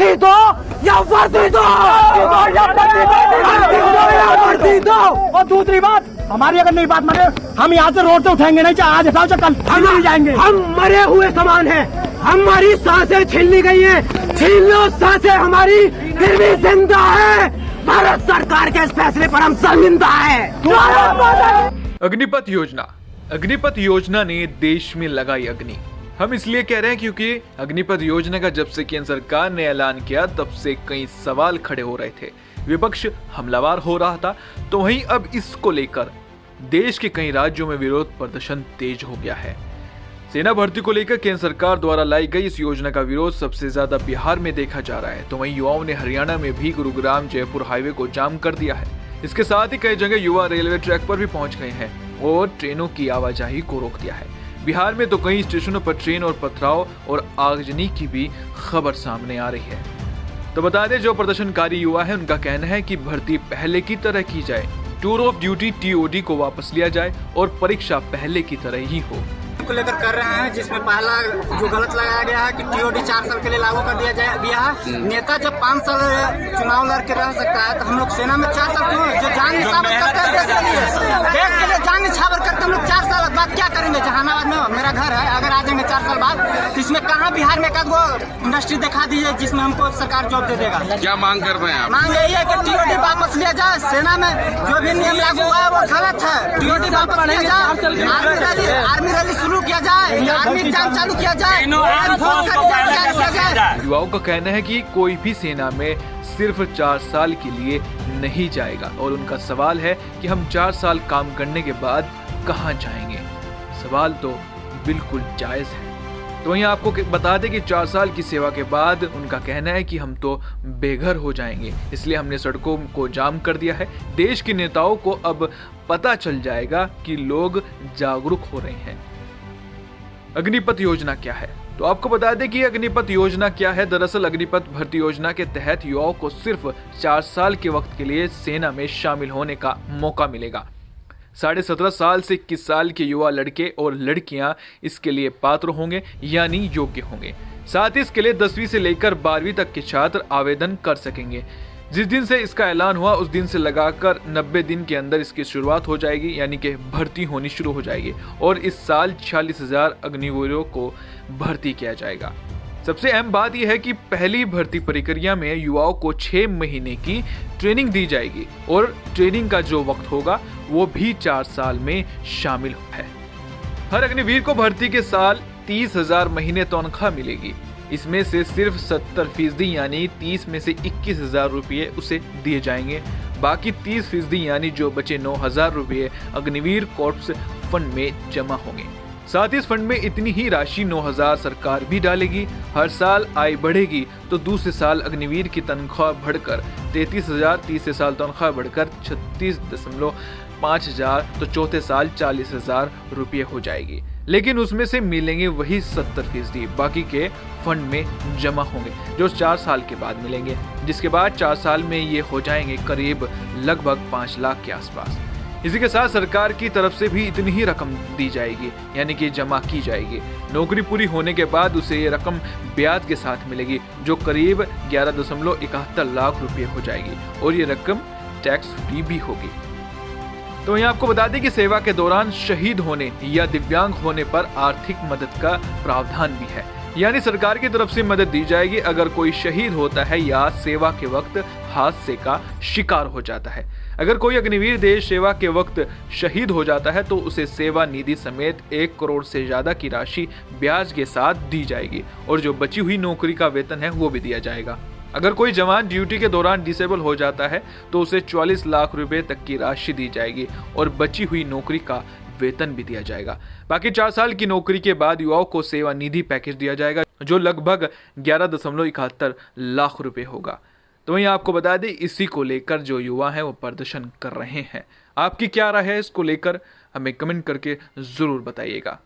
वर्दी दो या वर्दी दो, वर्दी दो। और दूसरी बात, हमारी अगर नहीं बात माने, हम यहाँ से रोड से उठाएंगे नहीं, चाहे आज उठाओ चाहे कल, हम जाएंगे। हम मरे हुए समान हैं, हमारी सांसें छीन ली गई हैं, छीन लो सांसें हमारी, फिर भी जिंदा है। भारत सरकार के इस फैसले पर हम शर्मिंदा हैं। अग्निपथ योजना, अग्निपथ योजना ने देश में लगाई अग्नि। हम इसलिए कह रहे हैं क्योंकि अग्निपथ योजना का जब से केंद्र सरकार ने ऐलान किया तब से कई सवाल खड़े हो रहे थे, विपक्ष हमलावर हो रहा था। तो वहीं अब इसको लेकर देश के कई राज्यों में विरोध प्रदर्शन तेज हो गया है। सेना भर्ती को लेकर केंद्र सरकार द्वारा लाई गई इस योजना का विरोध सबसे ज्यादा बिहार में देखा जा रहा है। तो वहीं युवाओं ने हरियाणा में भी गुरुग्राम जयपुर हाईवे को जाम कर दिया है। इसके साथ ही कई जगह युवा रेलवे ट्रैक पर भी पहुंच गए हैं और ट्रेनों की आवाजाही को रोक दिया है। बिहार में तो कई स्टेशनों पर ट्रेन और पथराव और आगजनी की भी खबर सामने आ रही है। तो बता दें, जो प्रदर्शनकारी युवा है उनका कहना है कि भर्ती पहले की तरह की जाए, टूर ऑफ ड्यूटी TOD को वापस लिया जाए और परीक्षा पहले की तरह ही हो। को लेकर कर रहे हैं, जिसमें पहला जो गलत लगाया गया है कि TOD 4 साल के लिए लागू कर दिया है। नेता जब 5 साल चुनाव लड़ के रह सकता है तो हम लोग सेना में 4 साल क्यों? जो जान निछावर करते हैं देश के लिए जान निछावर करते हम लोग 4 साल बाद क्या करेंगे? जहानाबाद में मेरा घर है, अगर आ जाएंगे 4 साल बाद तो इसमें कहाँ बिहार में एक वो इंडस्ट्री दिखा दीजिए जिसमें हमको सरकार जॉब दे देगा। क्या मांग कर रहे हैं? मांग यही है कि TOD वापस लिया जाए। सेना में जो भी नियम लागू हुआ है वो गलत है। TOD वापस लिया जाए, आर्मी रैली शुरू किया जाए, आर्मी एग्जाम चालू किया जाए। युवाओं का कहना है कि कोई भी सेना में सिर्फ 4 साल के लिए नहीं जाएगा और उनका सवाल है कि हम 4 साल काम करने के बाद कहां जाएंगे। सवाल तो बिल्कुल जायज है। तो वहीं आपको बता दें कि 4 साल की सेवा के बाद उनका कहना है कि हम तो बेघर हो जाएंगे, इसलिए हमने सड़कों को जाम कर दिया है। देश के नेताओं को अब पता चल जाएगा कि लोग जागरूक हो रहे हैं। अग्निपथ योजना क्या है? तो आपको बता दें कि अग्निपथ योजना क्या है। दरअसल अग्निपथ भर्ती योजना के तहत युवाओं को सिर्फ 4 साल के वक्त के लिए सेना में शामिल होने का मौका मिलेगा। 17.5 साल से 21 साल के युवा लड़के और लड़कियां इसके लिए पात्र होंगे यानी योग्य होंगे। साथ ही इसके लिए 10वीं से लेकर 12वीं तक के छात्र आवेदन कर सकेंगे। जिस दिन से इसका ऐलान हुआ उस दिन से लगाकर 90 दिन के अंदर इसकी शुरुआत हो जाएगी, यानी कि भर्ती होनी शुरू हो जाएगी और इस साल 46,000 अग्निवीरों को भर्ती किया जाएगा। सबसे अहम बात यह है कि पहली भर्ती प्रक्रिया में युवाओं को 6 महीने की ट्रेनिंग दी जाएगी और ट्रेनिंग का जो वक्त होगा वो भी 4 साल में शामिल है। हर अग्निवीर को भर्ती के साल 30,000 महीने तनख्वाह मिलेगी। इसमें से सिर्फ 70% यानी 30 में से 21,000 रुपये उसे दिए जाएंगे। बाकी 30% यानी जो बचे 9,000 रुपये अग्निवीर कॉर्प्स फंड में जमा होंगे। साथ ही इस फंड में इतनी ही राशि 9,000 सरकार भी डालेगी। हर साल आय बढ़ेगी तो दूसरे साल अग्निवीर की तनख्वाह बढ़कर 33,000, तीसरे साल तनख्वाह बढ़कर 36,500, तो चौथे साल 40,000 रुपये हो जाएगी। लेकिन उसमें से मिलेंगे वही 70%, बाकी के फंड में जमा होंगे जो 4 साल के बाद मिलेंगे, जिसके बाद 4 साल में ये हो जाएंगे करीब लगभग 5 लाख के आसपास। इसी के साथ सरकार की तरफ से भी इतनी ही रकम दी जाएगी, यानी कि जमा की जाएगी। नौकरी पूरी होने के बाद उसे ये रकम ब्याज के साथ मिलेगी जो करीब 11.71 लाख रुपये हो जाएगी और ये रकम टैक्स फ्री भी होगी। तो यहाँ आपको बता दें कि सेवा के दौरान शहीद होने या दिव्यांग होने पर आर्थिक मदद का प्रावधान भी है, यानी सरकार की तरफ से मदद दी जाएगी अगर कोई शहीद होता है या सेवा के वक्त हादसे का शिकार हो जाता है। अगर कोई अग्निवीर देश सेवा के वक्त शहीद हो जाता है तो उसे सेवा निधि समेत 1 करोड़ से ज्यादा की राशि ब्याज के साथ दी जाएगी और जो बची हुई नौकरी का वेतन है वो भी दिया जाएगा। अगर कोई जवान ड्यूटी के दौरान डिसेबल हो जाता है तो उसे 44 लाख रुपए तक की राशि दी जाएगी और बची हुई नौकरी का वेतन भी दिया जाएगा। बाकी 4 साल की नौकरी के बाद युवाओं को सेवा निधि पैकेज दिया जाएगा जो लगभग 11.71 लाख रुपए होगा। तो वहीं आपको बता दें इसी को लेकर जो युवा हैं वो प्रदर्शन कर रहे हैं। आपकी क्या राय है इसको लेकर, हमें कमेंट करके जरूर बताइएगा।